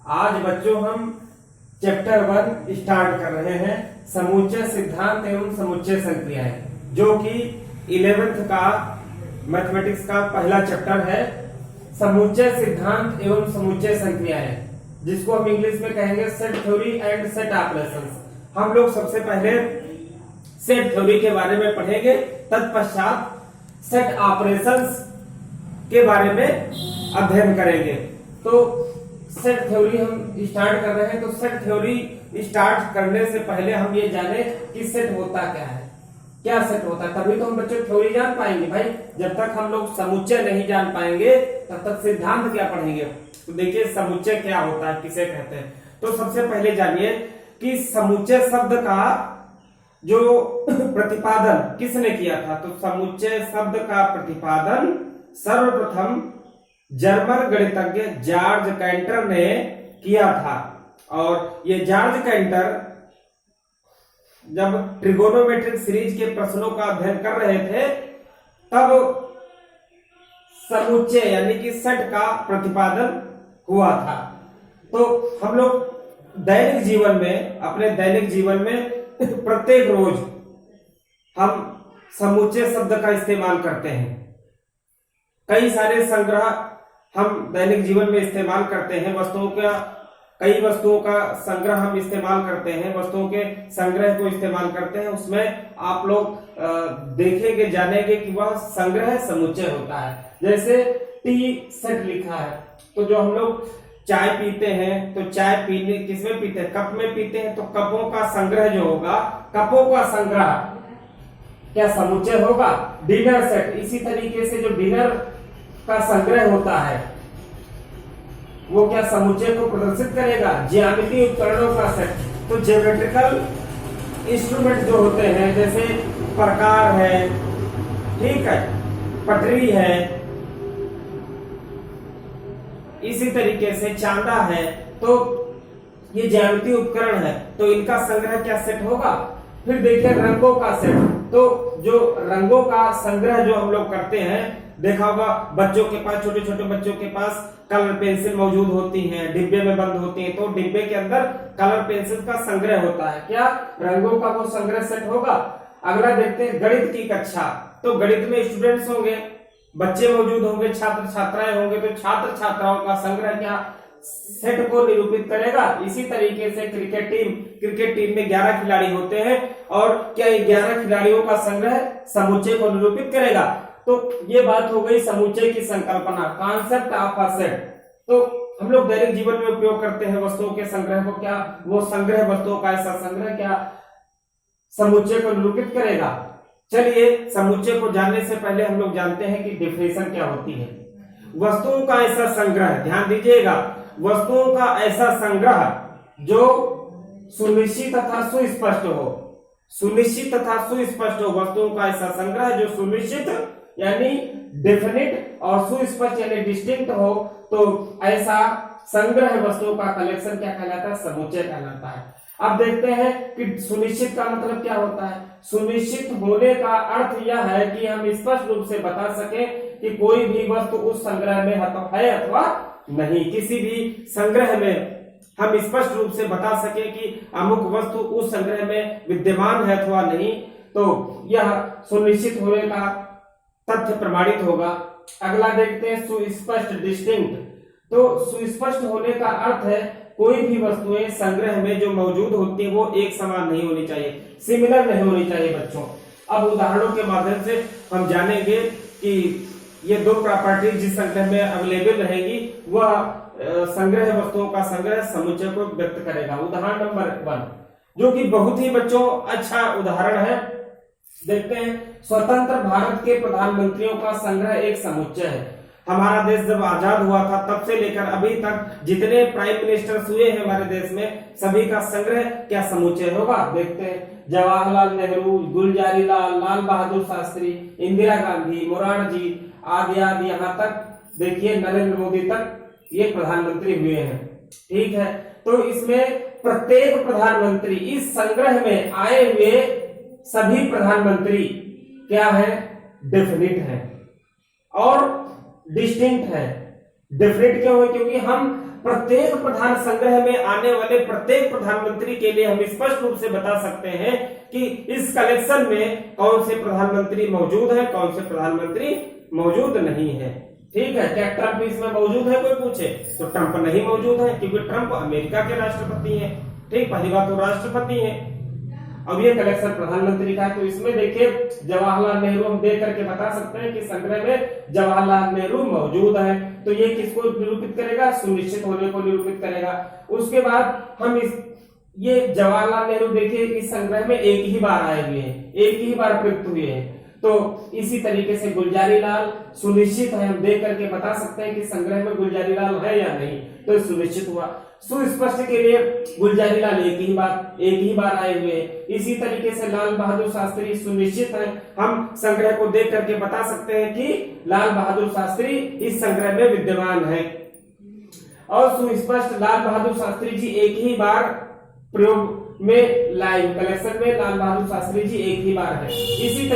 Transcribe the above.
आज बच्चों हम चैप्टर 1 स्टार्ट कर रहे हैं, समुच्चय सिद्धांत एवं समुच्चय संक्रियाएं, जो कि 11th का मैथमेटिक्स का पहला चैप्टर है। समुच्चय सिद्धांत एवं समुच्चय संक्रियाएं, जिसको हम इंग्लिश में कहेंगे set theory and set operations. हम लोग सबसे पहले सेट थ्योरी के बारे में पढ़ेंगे, तत्पश्चात सेट ऑपरेशंस के बारे में अध्ययन करेंगे। तो सेट थ्योरी हम स्टार्ट कर रहे हैं। तो सेट थ्योरी स्टार्ट करने से पहले हम ये जाने कि सेट होता क्या है, क्या सेट होता है, तभी तो हम बच्चों थ्योरी जान पाएंगे। भाई जब तक हम लोग समुच्चय नहीं जान पाएंगे तब तक सिद्धांत क्या पढ़ेंगे। तो देखिए समुच्चय क्या होता है, किसे कहते हैं। तो सबसे पहले जानिए कि समुच्चय शब्द का जो प्रतिपादन किसने किया था। तो समुच्चय शब्द का प्रतिपादन सर्वप्रथम जर्मन गणितज्ञ जॉर्ज कैंटर ने किया था। और ये जॉर्ज कैंटर जब ट्रिगोनोमेट्रिक सीरीज के प्रश्नों का अध्ययन कर रहे थे तब समुच्चय यानी कि सेट का प्रतिपादन हुआ था। तो हम लोग दैनिक जीवन में, अपने दैनिक जीवन में प्रत्येक रोज हम समुच्चय शब्द का इस्तेमाल करते हैं। कई सारे संग्रह हम दैनिक जीवन में इस्तेमाल करते हैं। कई वस्तुओं का संग्रह हम इस्तेमाल करते हैं, वस्तुओं के संग्रह को इस्तेमाल करते हैं। उसमें आप लोग देखेंगे, जानेंगे कि वह संग्रह समुच्चय होता है। जैसे टी सेट लिखा है, तो जो हम लोग चाय पीते हैं तो चाय पीने किसमें पीते हैं, कप में पीते हैं। तो कपों का संग्रह जो होगा, कपों का संग्रह क्या समुच्चय होगा। डिनर सेट, इसी तरीके से जो डिनर का संग्रह होता है वो क्या समुच्चय को प्रदर्शित करेगा। ज्यामितीय उपकरणों का सेट, तो ज्योमेट्रिकल इंस्ट्रूमेंट जो होते हैं, जैसे प्रकार है, ठीक है, पटरी है, इसी तरीके से चांदा है, तो ये ज्यामितीय उपकरण है। तो इनका संग्रह क्या सेट होगा। फिर देखिए रंगों का सेट, तो जो रंगों का संग्रह जो हम लोग करते हैं, देखा होगा बच्चों के पास, छोटे छोटे बच्चों के पास कलर पेंसिल मौजूद होती हैं, डिब्बे में बंद होती हैं। तो डिब्बे के अंदर कलर पेंसिल का संग्रह होता है, क्या रंगों का वो संग्रह सेट होगा। अगला देखते हैं गणित की कक्षा, तो गणित में स्टूडेंट्स होंगे, बच्चे मौजूद होंगे, छात्र छात्राएं होंगे। तो छात्र छात्राओं का संग्रह क्या सेट को निरूपित करेगा। इसी तरीके से क्रिकेट टीम में 11 खिलाड़ी होते हैं, और क्या 11 खिलाड़ियों का संग्रह समुच्चय को निरूपित करेगा। तो ये बात हो गई समुच्चय की संकल्पना, कॉन्सेप्ट ऑफ अ सेट। तो हम लोग दैनिक जीवन में उपयोग करते हैं वस्तुओं के संग्रह को, क्या वो संग्रह वस्तुओं का ऐसा संग्रह क्या समुच्चय को निरूपित करेगा। चलिए समुच्चय को जानने से पहले हम लोग जानते हैं कि डेफिनेशन क्या होती है। वस्तुओं का ऐसा संग्रह, ध्यान दीजिएगा, वस्तुओं का ऐसा संग्रह जो सुनिश्चित तथा सुस्पष्ट हो। सुनिश्चित तथा सुस्पष्ट हो, वस्तुओं का ऐसा संग्रह जो सुनिश्चित यानी डेफिनिट और सुस्पष्ट यानी डिस्टिंक्ट हो। तो ऐसा संग्रह वस्तुओं का कलेक्शन क्या कहलाता है, समुच्चय कहलाता है। अब देखते हैं कि सुनिश्चित का मतलब क्या होता है। सुनिश्चित होने का अर्थ यह है कि हम स्पष्ट रूप से बता सकें कि कोई भी वस्तु उस संग्रह में है अथवा नहीं। किसी भी संग्रह में हम स्पष्ट रूप से बता सके कि अमुक वस्तु उस संग्रह में विद्यमान है अथवा नहीं, तो यह सुनिश्चित होने का तथ्य प्रमाणित होगा। अगला देखते हैं सुस्पष्ट डिस्टिंक्ट। तो सुस्पष्ट होने का अर्थ है कोई भी वस्तुएं संग्रह में जो मौजूद होती है वो एक समान नहीं होनी चाहिए, सिमिलर नहीं होनी चाहिए बच्चों। अब उदाहरणों के माध्यम से हम जानेंगे कि ये दो प्रॉपर्टी जिस संग्रह में अवेलेबल रहेगी वह संग्रह वस्तुओं का संग्रह समुच्चय को व्यक्त करेगा। उदाहरण नंबर 1, जो कि बहुत ही बच्चों अच्छा उदाहरण है, देखते हैं। स्वतंत्र भारत के प्रधानमंत्रियों का संग्रह एक समुच्चय है। हमारा देश जब आजाद हुआ था तब से लेकर अभी तक जितने प्राइम मिनिस्टर हुए हैं हमारे देश में, सभी का संग्रह क्या समुच्चय होगा। देखते हैं जवाहरलाल नेहरू, गुलजारीलाल, लाल बहादुर शास्त्री, इंदिरा गांधी, मोरारजी आदि आदि, यहाँ तक देखिए नरेंद्र मोदी तक ये प्रधानमंत्री हुए हैं, ठीक है। तो इसमें प्रत्येक प्रधानमंत्री, इस संग्रह में आए हुए सभी प्रधानमंत्री क्या है, डेफिनिट है और डिस्टिंक्ट है। डेफिनेट क्यों है, क्योंकि हम प्रत्येक प्रधान संग्रह में आने वाले प्रत्येक प्रधानमंत्री के लिए हम स्पष्ट रूप से बता सकते हैं कि इस कलेक्शन में कौन से प्रधानमंत्री मौजूद है, कौन से प्रधानमंत्री मौजूद नहीं है। ठीक है, क्या ट्रंप इसमें मौजूद है, कोई पूछे तो ट्रंप नहीं मौजूद है, क्योंकि ट्रंप अमेरिका के राष्ट्रपति हैं। ठीक, पहली बात तो राष्ट्रपति हैं। अब ये कलेक्शन प्रधानमंत्री का है, तो इसमें देखिए जवाहरलाल नेहरू हम देख करके बता सकते हैं कि संग्रह में जवाहरलाल नेहरू मौजूद है, तो ये किसको निरूपित करेगा, सुनिश्चित होने को निरूपित करेगा। उसके बाद हम ये जवाहरलाल नेहरू देखिए इस संग्रह में एक ही बार आए हुए हैं, एक ही बार प्रयुक्त हुए हैं, तो इसी तरीके से गुलजारी लाल सुनिश्चित है, हम देख करके बता सकते हैं कि संग्रह में गुलजारी लाल है या नहीं, तो सुनिश्चित हुआ। सुस्पष्ट के लिए गुलजारी लाल एक ही बार आए हुए हैं। इसी तरीके से लाल बहादुर शास्त्री सुनिश्चित है, हम संग्रह को देख करके बता सकते हैं कि लाल बहादुर शास्त्री इस संग्रह में विद्यमान है। और सुस्पष्ट लाल बहादुर शास्त्री जी एक ही बार प्रयोग में लाइव कलेक्शन में लाल बहादुर शास्त्री जी एक ही बार है। इसी